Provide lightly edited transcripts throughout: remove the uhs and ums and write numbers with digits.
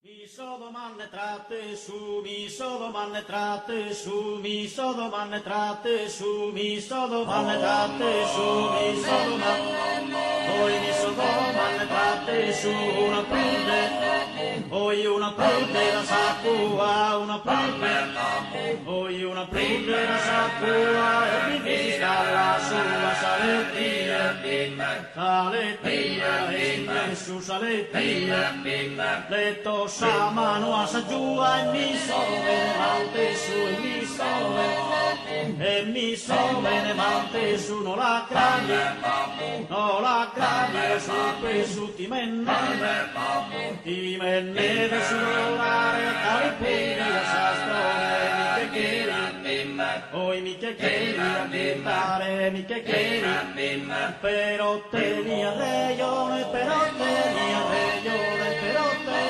Mi so domande tratte su, mi so domande tratte su, mi so domande tratte su, mi so domande tratte su, mi so domande, poi mi so domande tratte su, una prude, poi una prude la sacua, una prude, poi una prude la sacua, e mi fisi dalla sua salettia, salettia, e su salettia, letto sama nuasa giua e mi sove mante su e mi sove e mi sove ne mante su no la craglie su pesu ti menneve su l'orare tali pugni la sastrone mi che oi mi che a diventare mi che però te mi arreione però te mi arreione però te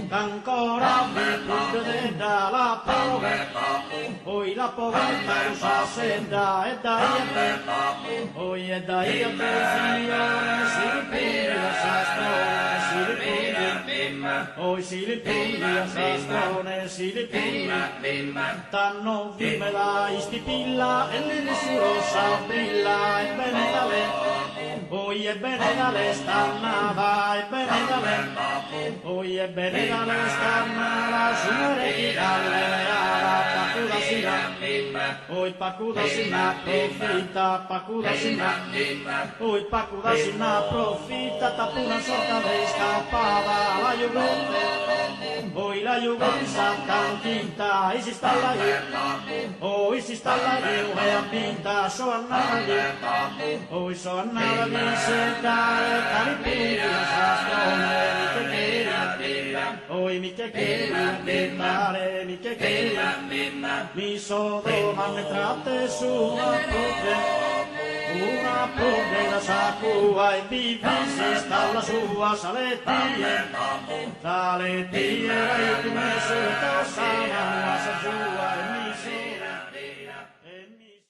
ancora mi prude dalla povertà, poi la povertà usa senda e dai a te, poi e dai a te signore, si ripiglia la sastrone, si ripiglia, poi si ripiglia la sastrone, si ripiglia, tanno vive la istipilla e l'irrisuro s'abrilla e bene da le, poi è bene da le stannava e bene da le, poi è bene da le stannava su orecchi dalle ara pacuda sinna, poi pacuda sinna poi pacuda sinna approfitta tapuna sorta le scappava la Juventus, poi la Juventus cantinta e si sta la poi si sta la e ha vinta so annava poi so annava di cercare calipina sastrone oi mi che diventare mi che mi so domande tratte su una prude la sacua e vivi si sta la sua salettia e tu mi sei tossana la sa giù